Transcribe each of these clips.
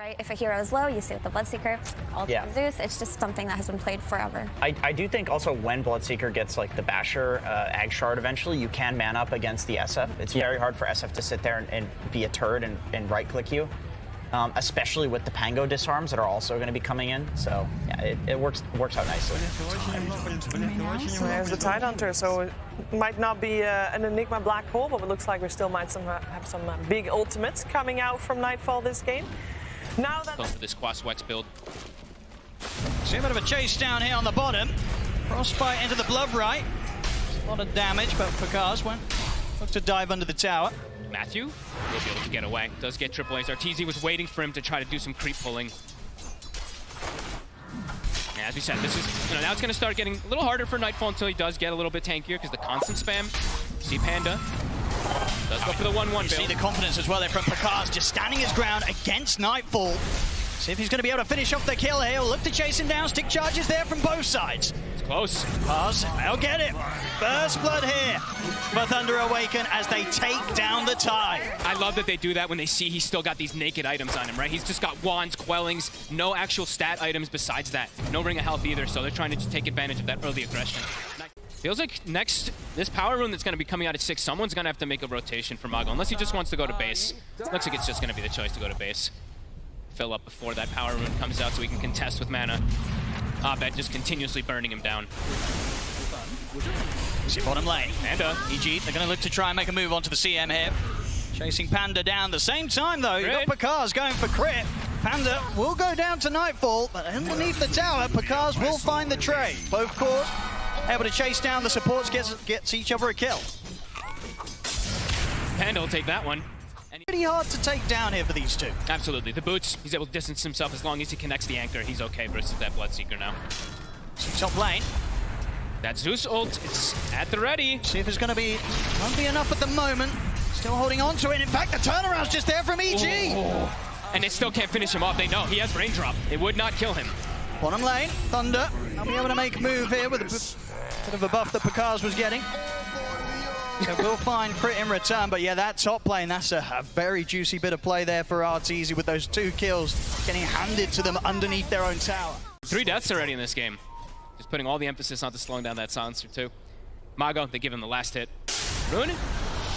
Right, if a hero is low, you see with the Bloodseeker, ultimate Zeus, it's just something that has been played forever. I do think also when Bloodseeker gets like the Basher Ag Shard eventually, you can man up against the SF. It's very hard for SF to sit there and be a turd and right-click you, especially with the Pango disarms that are also going to be coming in. So yeah, it works out nicely. There's the Tidehunter, so it might not be an Enigma black hole, but it looks like we still might have some big ultimates coming out from Nightfall this game. Now that for this Quaswex build. See a bit of a chase down here on the bottom. Frostbite into the Blood Right. A lot of damage, but Fakaz went look to dive under the tower. Matthew will be able to get away. Does get triple A's. RTZ was waiting for him to try to do some creep pulling. And as we said, this is, now it's going to start getting a little harder for Nightfall until he does get a little bit tankier because the constant spam. See Panda. Does go for the 1-1 build. You see the confidence as well there from Fakaz, just standing his ground against Nightfall. See if he's going to be able to finish off the kill here. He'll look to chase him down. Stick charges there from both sides. It's close. Fakaz, they'll get it. First blood here for Thunder Awaken as they take down the Tide. I love that they do that when they see he's still got these naked items on him, right? He's just got wands, quellings, no actual stat items besides that. No ring of health either, so they're trying to just take advantage of that early aggression. Feels like next, this power rune that's going to be coming out at 6, someone's going to have to make a rotation for Mago, unless he just wants to go to base. Looks like it's just going to be the choice to go to base. Fill up before that power rune comes out so he can contest with mana. Abed just continuously burning him down. See bottom lane. Panda. EG, they're going to look to try and make a move onto the CM here. Chasing Panda down. The same time, though, you've got Pakaz going for crit. Panda will go down to Nightfall, but underneath the tower, Pakaz will find the trade. Both cores able to chase down the supports, gets each other a kill. Panda will take that one. Pretty hard to take down here for these two. Absolutely. The boots, he's able to distance himself as long as he connects the anchor. He's okay versus that Bloodseeker now. Top lane. That Zeus ult, it's at the ready. See if it's going to be, won't be enough at the moment. Still holding on to it. In fact, the turnaround's just there from EG. Oh. And they still can't finish him off. They know he has raindrop. It would not kill him. Bottom lane, Thunder. They'll be able to make a move here with a bit of a buff that Pakaz was getting. So we'll find crit in return, but yeah, that top lane, that's a very juicy bit of play there for RTZ with those 2 kills getting handed to them underneath their own tower. 3 deaths already in this game. Just putting all the emphasis onto slowing down that silencer too. Mago, they give him the last hit. Rune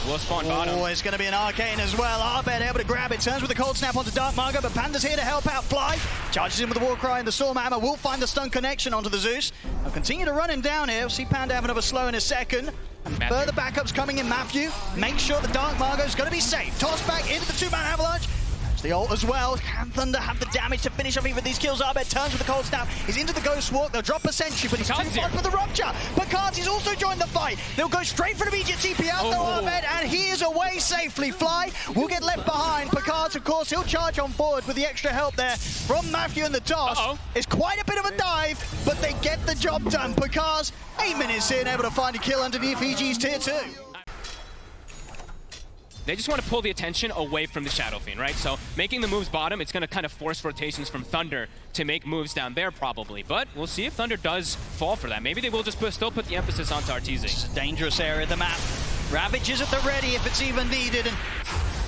will spawn bottom. Oh, it's going to be an arcane as well. Abed able to grab it, turns with a cold snap onto Dark Mago, but Panda's here to help out. Fly charges in with the war cry and the Storm Hammer, will find the stun connection onto the Zeus. They'll continue to run him down here. We'll see Panda have another slow in a second. And further backups coming in. Matthew, make sure the Dark Margo is going to be safe. Toss back into the 2-man avalanche. There's the ult as well. Can Thunder have the damage to finish off even these kills? Abed turns with the cold snap. He's into the Ghost Walk. They'll drop a sentry, but he's too far for the rupture. Pakaz also joined the fight. They'll go straight for the immediate TP out though, Abed, and he is away safely. Fly will get left behind. Pakaz, of course, he'll charge on forward with the extra help there from Matthew in the toss. It's quite a bit of a dive, but they get the job done. Pakaz, 8 minutes in, able to find a kill underneath EG's tier 2. They just want to pull the attention away from the Shadow Fiend, right? So making the moves bottom, it's going to kind of force rotations from Thunder to make moves down there probably. But we'll see if Thunder does fall for that. Maybe they will just still put the emphasis onto RTZ. It's a dangerous area of the map. Ravage is at the ready if it's even needed, and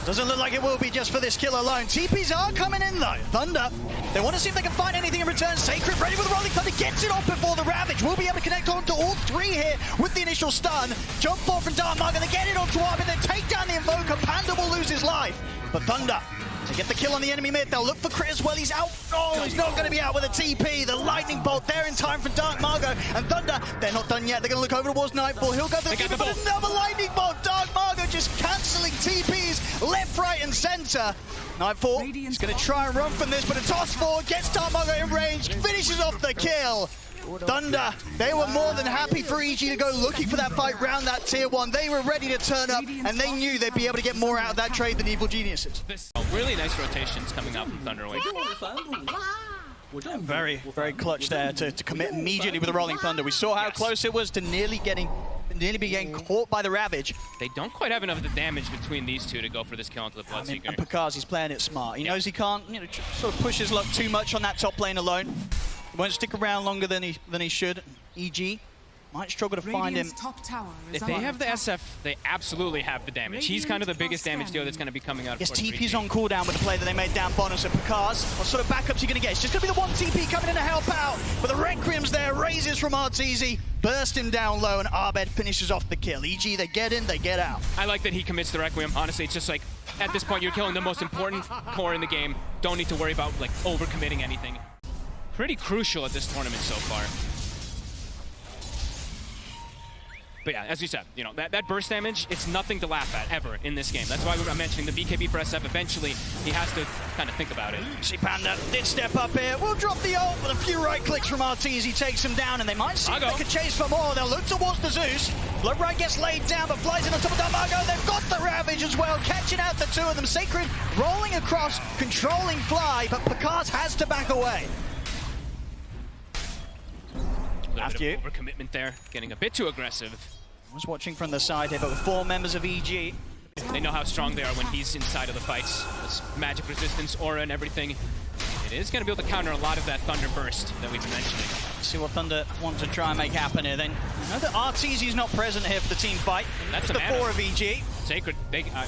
doesn't look like it will be just for this kill alone. TPs are coming in though. Thunder, they want to see if they can find anything in return. Sacred ready with the Rolling Thunder, gets it off before the Ravage. Will be able to connect on to all 3 here with the initial stun. Jump forward from Dark Mark, and they get it onto Arb, and then take down the Invoker. Panda will lose his life. But Thunder, to get the kill on the enemy mid, they'll look for crit as well. He's out. Oh, he's not going to be out with a TP. The Lightning Bolt there in time for Dark Margo. And Thunder, they're not done yet. They're going to look over towards Nightfall. He'll go for the TP, but another Lightning Bolt. Dark Margo just cancelling TPs left, right, and center. Nightfall is going to try and run from this, but a toss forward gets Dark Margo in range, finishes off the kill. Thunder, they were more than happy for EG to go looking for that fight round that tier 1. They were ready to turn up, and they knew they'd be able to get more out of that trade than Evil Geniuses. Really nice rotations coming out from Thunder Awaken. Very, very clutch there to commit immediately with the Rolling Thunder. We saw how close it was to nearly being caught by the Ravage. They don't quite have enough of the damage between these two to go for this kill onto the Bloodseeker. And Pakaz, he's playing it smart. He knows he can't, sort of push his luck too much on that top lane alone. He won't stick around longer than he should. EG Might struggle to find him. If they have the SF, they absolutely have the damage. He's kind of the biggest damage dealer that's going to be coming out of Yes, Puerto TP's Rico. on cooldown with the play that they made down bottom, so Picard's, what sort of backups are you going to get? It's just going to be the one TP coming in to help out, but the Requiem's there, raises from Arteezy, burst him down low, and Abed finishes off the kill. EG, they get in, they get out. I like that he commits the Requiem. Honestly, it's just like, at this point, you're killing the most important core in the game. Don't need to worry about like overcommitting anything. Pretty crucial at this tournament so far. But yeah, as you said, you know, that burst damage, it's nothing to laugh at, ever, in this game. That's why I'm mentioning the BKB for SF. Eventually, he has to kind of think about it. See, Panda did step up here. We'll drop the ult, but a few right clicks from Arteezy takes him down, and they might see if they can chase for more. They'll look towards the Zeus. Bloodbright gets laid down, but flies in on top of Darmago. They've got the Ravage as well, catching out the two of them. Sacred rolling across, controlling Fly, but Picard has to back away. A little bit of overcommitment there, getting a bit too aggressive. I was watching from the side here, but with 4 members of EG. They know how strong they are when he's inside of the fights. This magic resistance, aura, and everything. It is going to be able to counter a lot of that Thunder burst that we've been mentioning. See what Thunder want to try and make happen here. Then I know that Arteezy's not present here for the team fight. That's the 4 of EG. Sacred,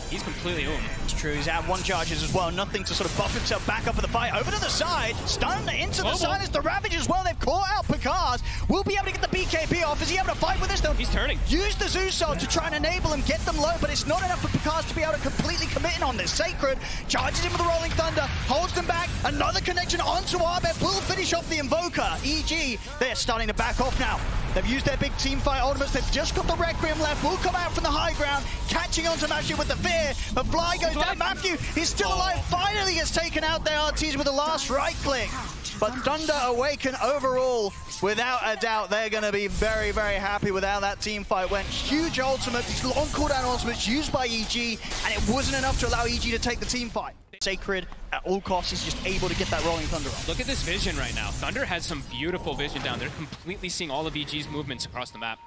he's completely owned. It's true, he's out 1 charges as well. Nothing to sort of buff himself back up for the fight. Over to the side, stunned into the silence. The Ravage as well. They've caught out Picard. Will be able to get the BKB off. Is he able to fight with this? He's turning. Use the Zeus ult to try and enable him, get them low, but it's not enough for Picard to be able to completely commit in on this. Sacred charges him with the Rolling Thunder, holds them back. Another connection onto Abed. Will finish off the Invoker. EG, they're starting to back off now. They've used their big team fight ultimates. They've just got the Requiem left. Will come out from the high ground, catching onto Matthew with the fear. But Fly goes down. Matthew, he's still alive. Finally gets taken out there. Arteezy with the last right click. But Thunder Awaken overall, without a doubt, they're going to be very, very happy with how that team fight went. Huge ultimate, these long cooldown ultimates used by EG, and it wasn't enough to allow EG to take the team fight. Sacred, at all costs, is just able to get that Rolling Thunder off. Look at this vision right now. Thunder has some beautiful vision down. They're completely seeing all of EG's movements across the map.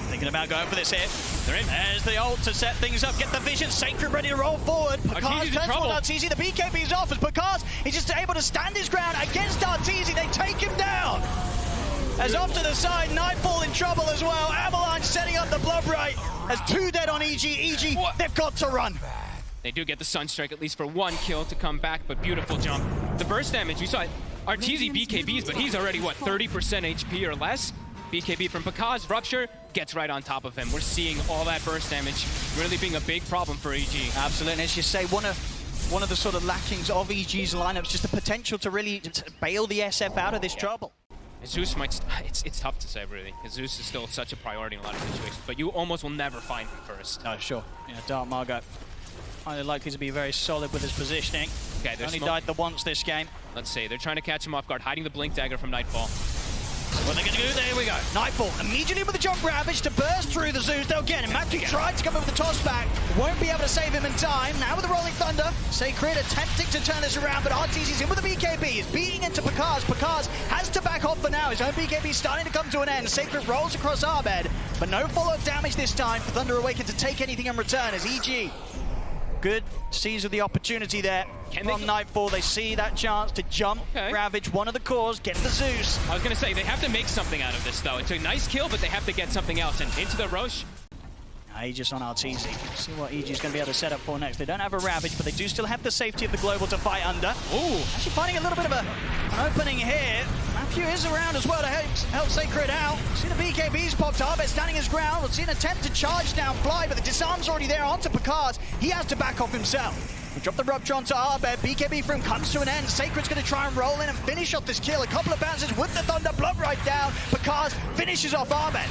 Thinking about going for this hit. They're in. There's the ult to set things up. Get the vision. Sacred ready to roll forward. Picard turns towards Arteezy. The BKB's off as Picard is just able to stand his ground against Arteezy. They take him down. As off to the side, Nightfall in trouble as well. Avalanche setting up the Bloodbright. As 2 dead on EG. EG, they've got to run. They do get the Sunstrike at least for 1 kill to come back, but beautiful jump. The burst damage, you saw it. Arteezy BKBs, but he's already, what, 30% HP or less? BKB from Picard's Rupture gets right on top of him. We're seeing all that burst damage really being a big problem for EG. Absolutely, and as you say, one of the sort of lackings of EG's lineups, just the potential to really bail the SF out of this trouble. Zeus might, it's tough to say really, because Zeus is still such a priority in a lot of situations, but you almost will never find him first. Oh, sure. Yeah, Darmago, highly likely to be very solid with his positioning. Okay, only died the once this game. Let's see, they're trying to catch him off guard, hiding the Blink Dagger from Nightfall. What they're going to do, there we go. Nightfall immediately with the jump Ravage to burst through the Zeus. They'll get him. Matthew tried to come in with the toss back. Won't be able to save him in time. Now with the Rolling Thunder, Sacred attempting to turn this around, but Arteezy's in with the BKB. He's beating into Picard. Picard has to back off for now. His own BKB starting to come to an end. Sacred rolls across Abed, but no follow-up damage this time for Thunder Awaken to take anything in return as EG. Good seize of the opportunity there from Nightfall. They see that chance to jump, Ravage one of the cores, get the Zeus. I was going to say, they have to make something out of this, though. It's a nice kill, but they have to get something else. And into the Roche. Aegis on Arteezy. See what EG is going to be able to set up for next. They don't have a Ravage, but they do still have the safety of the Global to fight under. Ooh. Actually finding a little bit of an opening here. Matthew is around as well to help Sacred out. See the BKB's popped up. It's standing his ground. We'll see an attempt to charge down Fly, but the disarm's already there onto Picard. He has to back off himself. We drop the Rupture onto Abed. BKB from comes to an end. Sacred's going to try and roll in and finish off this kill. A couple of bounces with the Thunder. Bloodbright down. Picard finishes off Abed.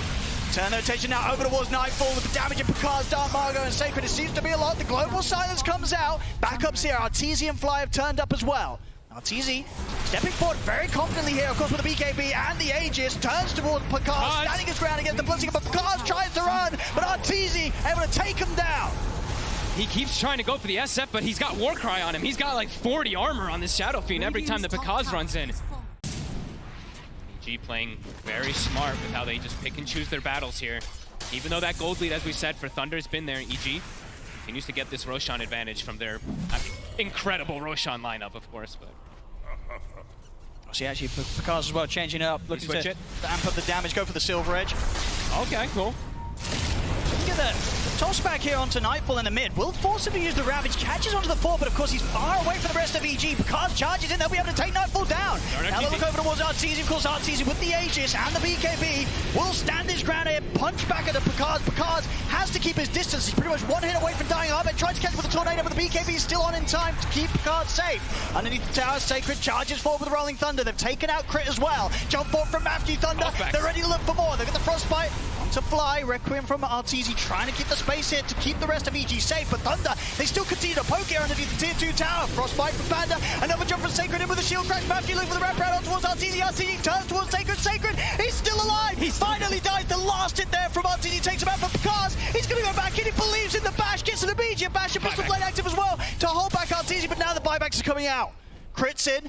Turn their attention now over towards Nightfall with the damage of Picard's Darmago and Sacred. It seems to be a lot. The Global Silence comes out. Backups here. Arteezy and Fly have turned up as well. Arteezy stepping forward very confidently here, of course, with the BKB and the Aegis. Turns towards Picard, standing his ground against the Blitzing, but Picard tries to run, but Arteezy able to take him down. He keeps trying to go for the SF, but he's got Warcry on him. He's got like 40 armor on this Shadow Fiend every time the Picard runs in. EG playing very smart with how they just pick and choose their battles here. Even though that gold lead, as we said, for Thunder has been there, EG continues to get this Roshan advantage from their incredible Roshan lineup, of course. But See, actually, Picard as well, changing it up, looking switch to it? amp up the damage, go for the Silver Edge. Okay, cool. Look at the toss back here onto Nightfall in the mid. Will force him to use the Ravage, catches onto the fort, but of course he's far away from the rest of EG. Picard charges in, they'll be able to take Nightfall down. Now they look over towards Arteezy. Of course, Arteezy with the Aegis and the BKB will stand his ground here, punch back at the Picard. Picard has to keep his distance. He's pretty much one hit away from dying. Arbet tries to catch with a Tornado, but the BKB is still on in time to keep Picard safe. Underneath the tower, Sacred charges forward with the Rolling Thunder. They've taken out Crit as well. Jump forward from Matthew Thunder. They're ready to look for more. They've got the Frostbite to fly. Requiem from Arteezy trying to keep the space here to keep the rest of EG safe, but Thunder, they still continue to poke here underneath the tier 2 tower. Frostbite from Panda, another jump from Sacred in with a shield crash. Matthew looking for the wraparound on towards Arteezy. Arteezy turns towards Sacred. Sacred, he's still alive. He's finally died. The last hit there from Arteezy takes him out for Picard. He's going to go back in. He believes in the bash, gets an immediate bash, and Pistol Blade active as well to hold back Arteezy, but now the buybacks are coming out. Crits in,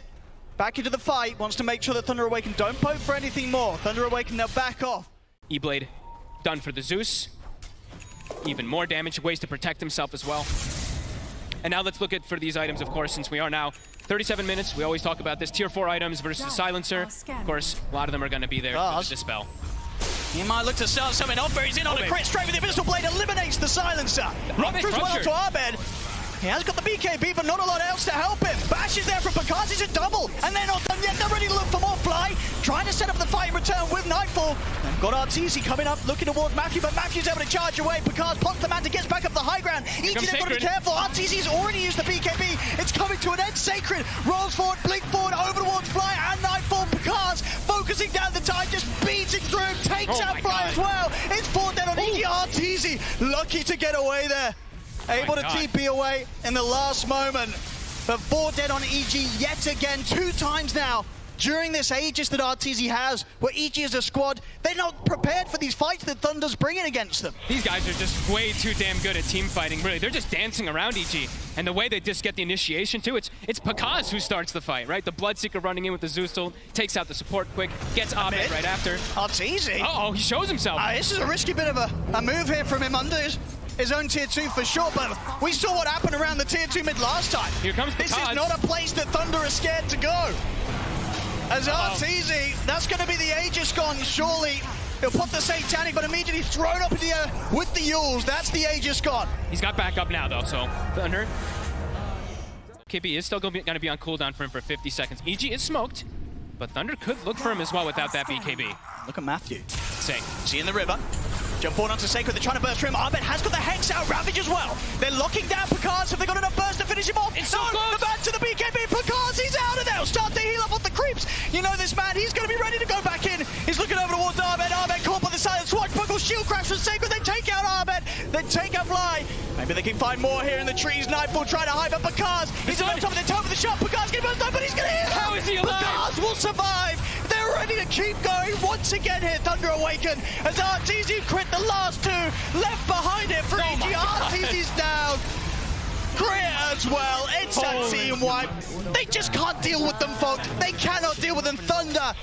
back into the fight, wants to make sure that Thunder Awaken don't poke for anything more. Thunder Awaken, they'll back off. E-Blade done for the Zeus. Even more damage, ways to protect himself as well. And now let's look at for these items, of course, since we are now 37 minutes. We always talk about this tier 4 items versus Silencer. Of course, a lot of them are going to be there for the Dispel. He might look to start something off, but he's in on a crit straight with the Pistol Blade, eliminates the Silencer. Rupture as well to Arbed. He has got the BKB, but not a lot else to help him. Bash is there from Picard, he's a double. And they're not done yet, they're ready to look for more. Fly, trying to set up the fight in return with Nightfall. They've got Arteezy coming up, looking towards Matthew, but Matthew's able to charge away. Picard blocks the man to get back up the high ground. EG, they've got to be careful. Arteezy's already used the BKB. It's coming to an end. Sacred rolls forward, blink forward, over towards Fly and Nightfall. Picard's focusing down the time, just beats it through, takes out Fly as well. It's 4 dead on EG. Arteezy, lucky to get away there. Able to TP away in the last moment. But 4 dead on EG yet again, 2 times now during this Aegis that Arteezy has, where EG as a squad, they're not prepared for these fights that Thunder's bringing against them. These guys are just way too damn good at team fighting, really. They're just dancing around EG. And the way they just get the initiation too, it's Picard who starts the fight, right? The Bloodseeker running in with the Zeus ult, takes out the support quick, gets Abed right after. Arteezy? Uh-oh, he shows himself. This is a risky bit of a move here from him under his own tier 2 for sure, but we saw what happened around the tier 2 mid last time. Here comes This is not a place that Thunder is scared to go. As Arteezy, that's going to be the Aegis gone, surely. He'll put the Satanic, but immediately thrown up in the air with the Yules. That's the Aegis gone. He's got backup now, though, so Thunder. KB is still going to be on cooldown for him for 50 seconds. EG is smoked, but Thunder could look for him as well without that BKB. Look at Matthew. Same. See in the river. Jump forward onto Sacred, they're trying to burst through him. Arbet has got the Hex out, Ravage as well. They're locking down Picard, so they've got enough burst to finish him off. It's so close. The back to the BKB, Picard, he's out of there. He'll start to heal up on the creeps. You know this man, he's going to be ready to go back in. He's looking over towards Arbet. Arbet caught by the side of Swashbuckle, shield crash from Sacred. They take out Arbet, they take out Fly. Maybe they can find more here in the trees. Nightfall trying to hide, but Picard, he's on top of the top of the shot. Picard's getting burst up, but he's going to hit him. How is he alive? Picard will survive. They're ready to keep going once again here. Thunder Awaken as Arteezy crit the last 2 left behind it for EG. Arteezy's down. Crit as well. It's a team wipe. They just can't deal with them, folks. They cannot deal with them. Thunder,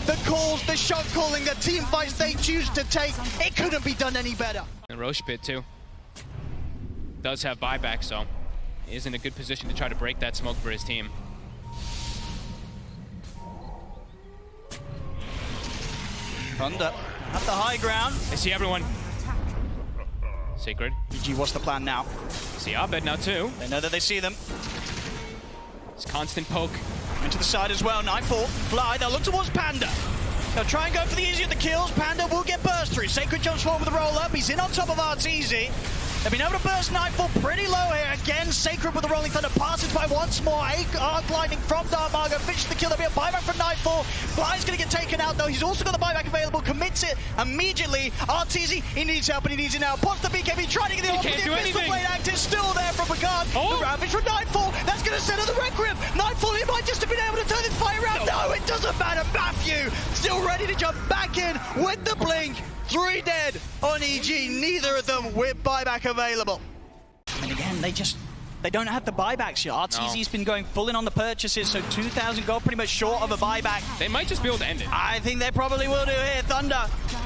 the calls, the shot calling, the team fights they choose to take, it couldn't be done any better. And Roche Pit too. Does have buyback, so he is in a good position to try to break that smoke for his team. Thunder at the high ground. I see everyone. Sacred. EG, what's the plan now? See Abed now too. They know that they see them. It's constant poke. Into the side as well. Nightfall, Fly, they'll look towards Panda. They'll try and go for the easy of the kills. Panda will get burst through. Sacred jumps forward with a roll up. He's in on top of Arteezy. They've been able to burst Nightfall pretty low here. Again, Sacred with the Rolling Thunder passes by once more. Arc Lightning from Dark Margo. Finishes the kill. There'll be a buyback from Nightfall. Fly's going to get taken out, though. He's also got the buyback available. Commits it immediately. Arteezy, he needs help, and he needs it now. Pops the BKB, trying to get the off. The Pistol Blade active still there from Picard. The Ravage from Nightfall. That's going to set up the Requiem. Nightfall, he might just have been able to turn this fight around. No, it doesn't matter. Matthew still ready to jump back in with the blink. 3 dead on EG. Neither of them with buyback available. And again, they don't have the buybacks here. Arteezy's been going full in on the purchases, so 2,000 gold pretty much short of a buyback. They might just be able to end it. I think they probably will do here. Thunder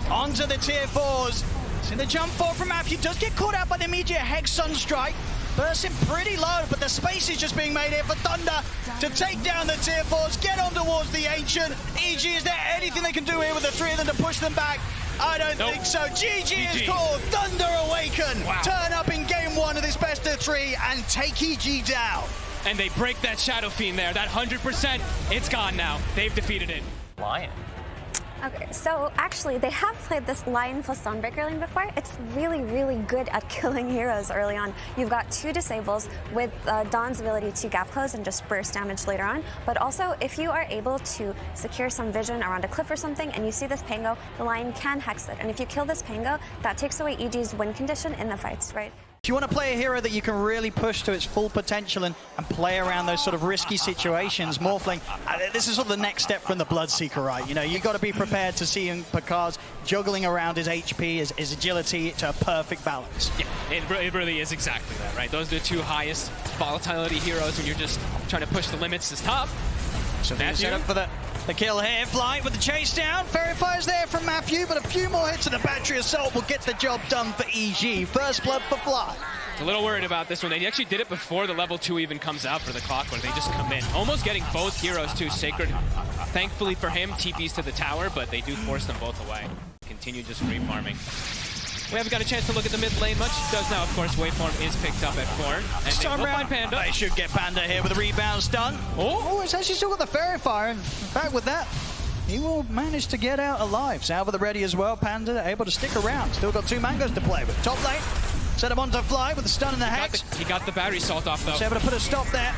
onto the tier 4s. So the jump forward from Matthew does get caught out by the immediate Hex Sunstrike. Bursts him pretty low, but the space is just being made here for Thunder. to take down the tier 4s, get on towards the Ancient. EG, is there anything they can do here with the three of them to push them back? I don't think so. GG is called. Thunder Awaken. Wow. Turn up in game 1 of this best of 3 and take EG down. And they break that Shadow Fiend there. That 100%, it's gone now. They've defeated it. Lion. Okay, so actually they have played this Lion plus Dawnbreaker lane before. It's really, really good at killing heroes early on. You've got 2 disables with Dawn's ability to gap close and just burst damage later on. But also, if you are able to secure some vision around a cliff or something and you see this Pango, the Lion can hex it. And if you kill this Pango, that takes away EG's win condition in the fights, right? If you want to play a hero that you can really push to its full potential and play around those sort of risky situations, Morphling, this is sort of the next step from the Bloodseeker, right? You know, you've got to be prepared to see him, Picard's juggling around his HP, his agility to a perfect balance. Yeah, it really is exactly that, right? Those are the 2 highest volatility heroes when you're just trying to push the limits as top. So they're set up for the kill here. Fly with the chase down. Fairy Fire's there from Matthew, but a few more hits of the Battery Assault will get the job done for EG. First blood for Fly. A little worried about this one. They actually did it before the level 2 even comes out for the Clockwork. They just come in. Almost getting both heroes too. Sacred, thankfully for him, TPs to the tower, but they do force them both away. Continue just farming. We haven't got a chance to look at the mid lane much. Does now, of course. Waveform is picked up at Corn. And they will find Panda. They should get Panda here with a rebound stun. Oh, it's actually still got the Fairy Fire. In fact, with that, he will manage to get out alive. Salva the ready as well. Panda able to stick around. Still got 2 mangoes to play with. Top lane. Set him onto Fly with the stun and the hex. He got the battery salt off, though. He's able to put a stop there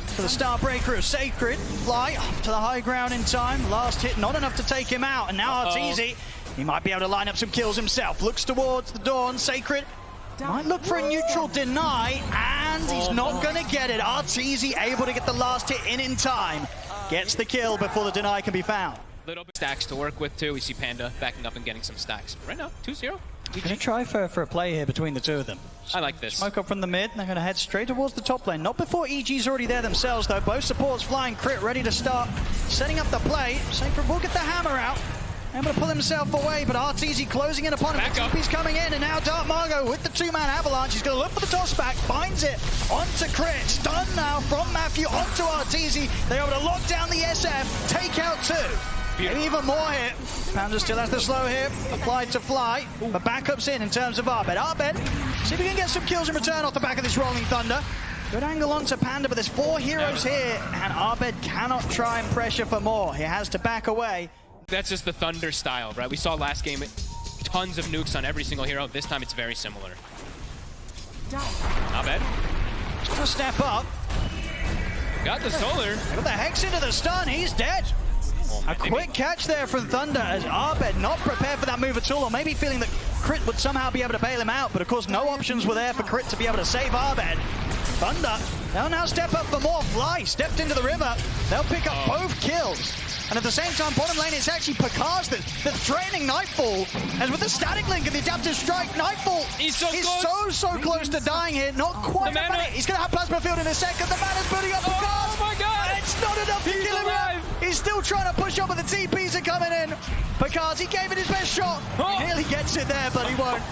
for the Starbreaker of Sacred. Fly up to the high ground in time. Last hit, not enough to take him out. And now it's easy. He might be able to line up some kills himself. Looks towards the Dawn. Sacred might look for a neutral deny, and he's not going to get it. Arteezy able to get the last hit in time. Gets the kill before the deny can be found. Little bit stacks to work with, too. We see Panda backing up and getting some stacks. But right now, 2-0. Going to try for a play here between the 2 of them. I like this. Smoke up from the mid. They're going to head straight towards the top lane. Not before EG's already there themselves, though. Both supports flying. Crit ready to start setting up the play. Sacred will get the hammer out. Able to pull himself away, but Arteezy closing in upon him. TP's coming in, and now Dark Margo with the 2-man avalanche. He's going to look for the toss back, finds it onto Crit. Stun now from Matthew onto Arteezy. They're able to lock down the SF, take out 2. Maybe even more hit. Panda still has the slow hit applied to Fly, but backups in terms of Arbed. Arbed, see if he can get some kills in return off the back of this Rolling Thunder. Good angle onto Panda, but there's 4 heroes here, and Arbed cannot try and pressure for more. He has to back away. That's just the Thunder style, right? We saw last game tons of nukes on every single hero. This time it's very similar. Not bad. He's going to step up. Got the solar. With the hex into the stun, he's dead. A quick catch there from Thunder as Arbed not prepared for that move at all, or maybe feeling that Crit would somehow be able to bail him out, but of course no options were there for Crit to be able to save Arbed. Thunder, they'll now step up for more. Fly stepped into the river. They'll pick up both kills. And at the same time, bottom lane, it's actually Picard's that's draining Nightfall. As with the static link and the adaptive strike, Nightfall is so close to dying here. Not quite a minute. He's going to have Plasma Field in a second. The mana's putting up Picard. Oh my God! And it's not enough to kill him out. He's still trying to push up, but the TPs are coming in. Picard, he gave it his best shot. He nearly gets it there, but he won't.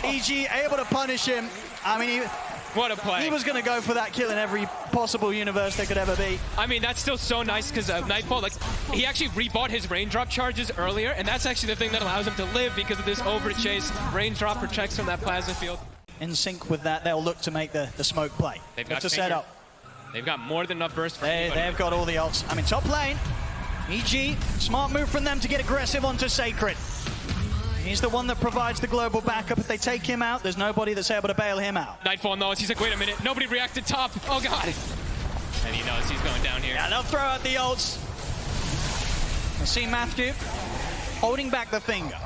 EG able to punish him. I mean, what a play. He was going to go for that kill in every possible universe there could ever be. I mean, that's still so nice because Nightfall, like, he actually rebought his raindrop charges earlier, and that's actually the thing that allows him to live because of this over-chase. Raindrop protects from that plasma field. In sync with that, they'll look to make the smoke play. They've got to set up. They've got more than enough burst for They've got all the ults. I mean, top lane, EG, smart move from them to get aggressive onto Sacred. He's the one that provides the global backup. If they take him out, there's nobody that's able to bail him out. Nightfall knows. He's like, wait a minute. Nobody reacted top. Oh, God. And he knows he's going down here. Yeah, they'll throw out the ults. I see Matthew holding back the finger.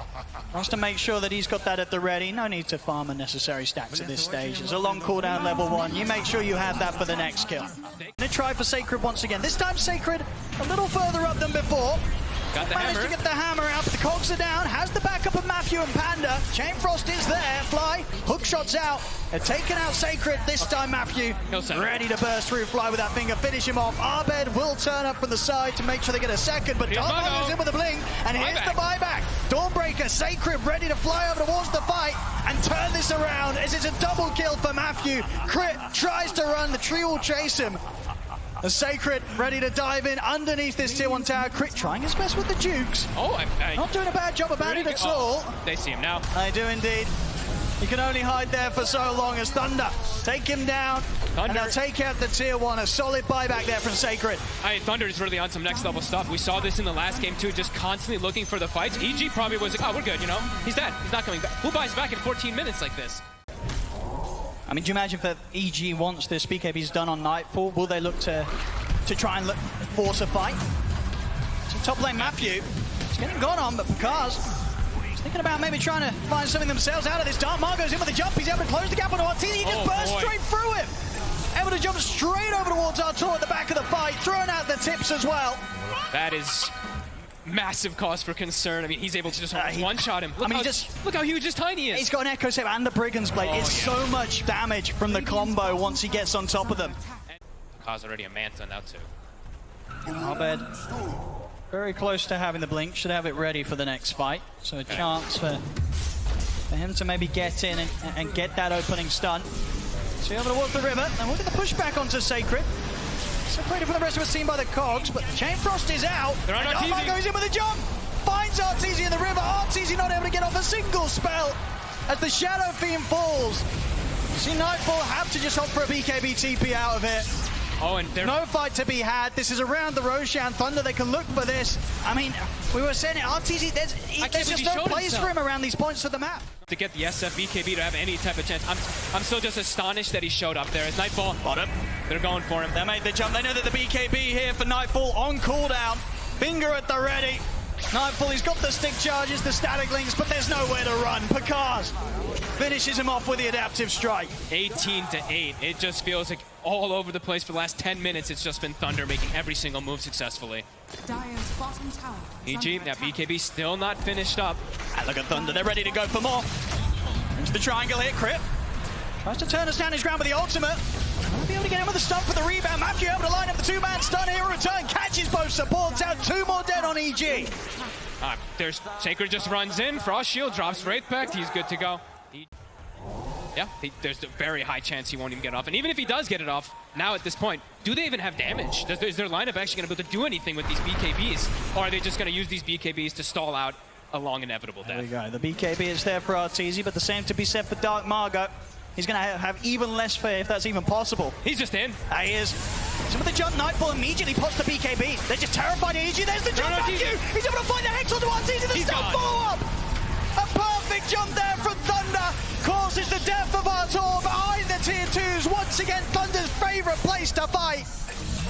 Wants to make sure that he's got that at the ready. No need to farm unnecessary stacks at this stage. There's a long cooldown level 1. You make sure you have that for the next kill. Gonna try for Sacred once again. This time Sacred a little further up than before. Got the Managed hammer. to get the hammer out, but the cogs are down. Has the backup of Matthew and Panda. Chain Frost is there. Fly, hook shots out. They're taking out Sacred. This time Matthew ready to burst through Fly with that finger. Finish him off. Arbed will turn up from the side to make sure they get a second, but Dark is in with a blink, and here's the buyback. Dawnbreaker, Sacred ready to fly over towards the fight and turn this around as it's a double kill for Matthew. Crit tries to run, the tree will chase him. The Sacred ready to dive in underneath this tier 1 tower. Crit trying his best with the Jukes. Oh, Not doing a bad job about it at all. They see him now. They do indeed. He can only hide there for so long as Thunder take him down. And they'll take out the tier 1. A solid buyback there from Sacred. Thunder is really on some next level stuff. We saw this in the last game too, just constantly looking for the fights. EG probably was like, oh, we're good, you know? He's dead. He's not coming back. Who buys back in 14 minutes like this? I mean, do you imagine if EG once this BKB's done on Nightfall, will they look to try and force a fight? So top lane Matthew, it's getting gone on, but Picard's thinking about maybe trying to find something themselves out of this. Dark goes in with a jump. He's able to close the gap on Arteezy. He just burst straight through him. Able to jump straight over towards Artur at the back of the fight, throwing out the tips as well. That is massive cause for concern. I mean, he's able to just one-shot him. Look how huge his Tiny is. He's got an Echo Save and the Brigand's Blade. It's so much damage from the combo once he gets on top of them. Cause already a Manta now too. Abed, very close to having the blink. Should have it ready for the next fight. So a chance for him to maybe get in and get that opening stun. So you're able to walk the river, and look at the pushback onto Sacred. Separated from the rest of us seen by the Cogs, but Chain Frost is out. They're on Arteezy. Goes in with a jump. Finds Arteezy in the river. Arteezy not able to get off a single spell as the Shadow Fiend falls. See Nightfall have to just opt for a BKB TP out of it. Oh, and there's no fight to be had. This is around the Roshan Thunder. They can look for this. I mean, we were saying it, Arteezy, there's just no place for him around these points of the map. To get the SF BKB to have any type of chance. I'm still just astonished that he showed up there. As Nightfall, bottom, they're going for him. They made the jump. They know that the BKB here for Nightfall on cooldown. Finger at the ready. Nightfall, he's got the stick charges, the static links, but there's nowhere to run. Picard finishes him off with the adaptive strike. 18-8. It just feels like all over the place for the last 10 minutes. It's just been Thunder making every single move successfully. EG, that BKB still not finished up. And look at Thunder, they're ready to go for more. Into the triangle here, Crip. Tries to turn us down his ground with the ultimate. Won't be able to get him with the stun for the rebound. Matthew able to line up the two-man stun here. Return, catches both supports out. 2 more dead on EG. There's Sacred just runs in. Frost Shield drops right back. He's good to go. Yeah, there's a very high chance he won't even get off. And even if he does get it off, now at this point, do they even have damage? Is their lineup actually going to be able to do anything with these BKBs? Or are they just going to use these BKBs to stall out a long inevitable death? There we go. The BKB is there for Arteezy, but the same to be said for Dark Margot. He's going to have even less fear if that's even possible. He's just in. He is. So with the jump, Nightfall immediately pops the BKB. They're just terrified of EG. There's the jump back you. He's able to find the Hex onto Arteezy. The stun follow-up. A perfect jump there from Thunder. Causes the death of Artur behind the tier 2s. Once again, Thunder's favorite place to fight.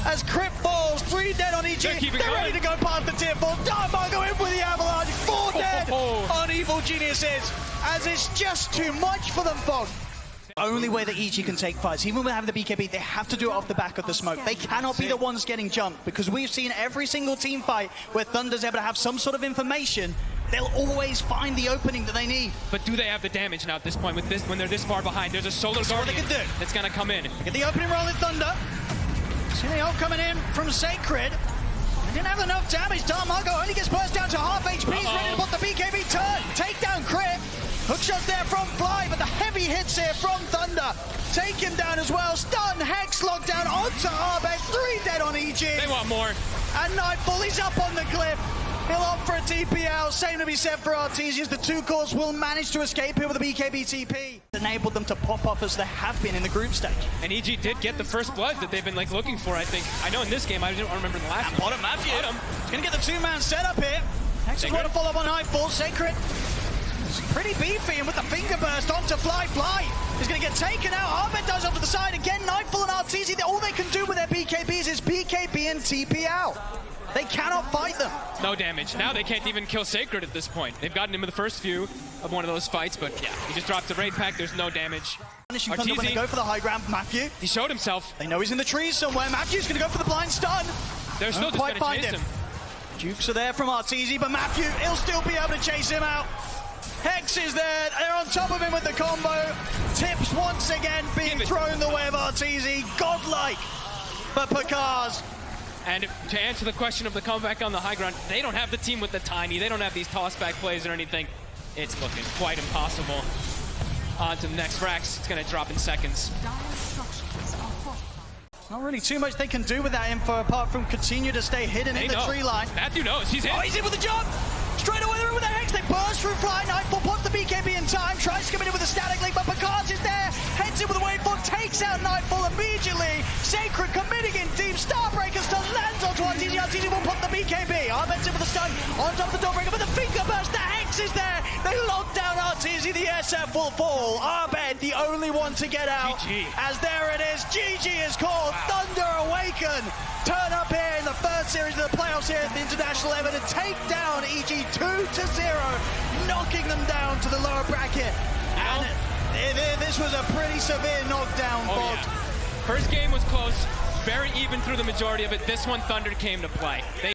As Crip falls, 3 dead on EG. They're ready to go past the tier 4. Dark go in with the avalanche. 4 dead on Evil Geniuses. As it's just too much for them, Fog. Only way that EG can take fights, even with having the BKB, they have to do it off the back of the smoke. They cannot be the ones getting jumped, because we've seen every single team fight where Thunder's able to have some sort of information. They'll always find the opening that they need. But do they have the damage now at this point with this when they're this far behind? There's a Solar Guardian that's going to come in. Get the opening roll in Thunder. See the ult coming in from Sacred. They didn't have enough damage. Dark Margot only gets burst down to half HP. He's ready to put the BKB turn. Take down Crip. Hookshot there from Fly, but the heavy hits here from Thunder. Take him down as well. Stun, Hex, lockdown onto Arbeck. 3 dead on EG. They want more. And Nightfall, he's up on the cliff. He'll opt for a TP out. Same to be said for Arteezy, as the 2 cores will manage to escape here with a BKB TP. Enabled them to pop off as they have been in the group stage. And EG did get the first blood that they've been looking for, I think. I know in this game, I don't remember in the last one. Bottom Matthew. He's going to get the 2-man setup here. Hex is going to follow up on Nightfall. Sacred. Pretty beefy, and with the finger burst onto Fly. He's going to get taken out. Ahmed does off to the side again. Nightfall and Arteezy, all they can do with their BKBs is BKB and TP out. They cannot fight them. No damage. Now they can't even kill Sacred at this point. They've gotten him in the first few of one of those fights, but yeah, he just drops the raid pack. There's no damage. Arteezy, when they go for the high ground, Matthew. He showed himself. They know he's in the trees somewhere. Matthew's going to go for the blind stun. They're still just going to chase him. Jukes are there from Arteezy, but Matthew, he'll still be able to chase him out. Hex is there. They're on top of him with the combo. Tips once again being thrown the way of Arteezy. Godlike for Picard. And to answer the question of the comeback on the high ground, they don't have the team with the Tiny. They don't have these toss-back plays or anything. It's looking quite impossible. On to the next Rax. It's going to drop in seconds. Not really too much they can do with that info apart from continue to stay hidden in the tree line. Matthew knows. He's in. Oh, he's in with the jump! Straight away they're in with the Hex. They burst through Fly. Nightfall pops the BKB in time. Tries to come in with a static link, but Picard is there. Heads in with a wavefall. Takes out Nightfall immediately. Sacred committing in deep. Starbreaker still lands onto RTZ. RTZ will pop the BKB. Arben's in with the stun. On top of the Dawnbreaker, but the finger burst. The Hex is there. They lock down RTZ. The SF will fall. Arben, the only one to get out. GG. As there it is. GG is called. Wow. Thunder Awaken. Turn up here in the first series of the playoffs here at the International Level and take down EG 2-0, knocking them down to the lower bracket. And this was a pretty severe knockdown. Oh, yeah. First game was close, very even through the majority of it. This one, Thunder came to play. They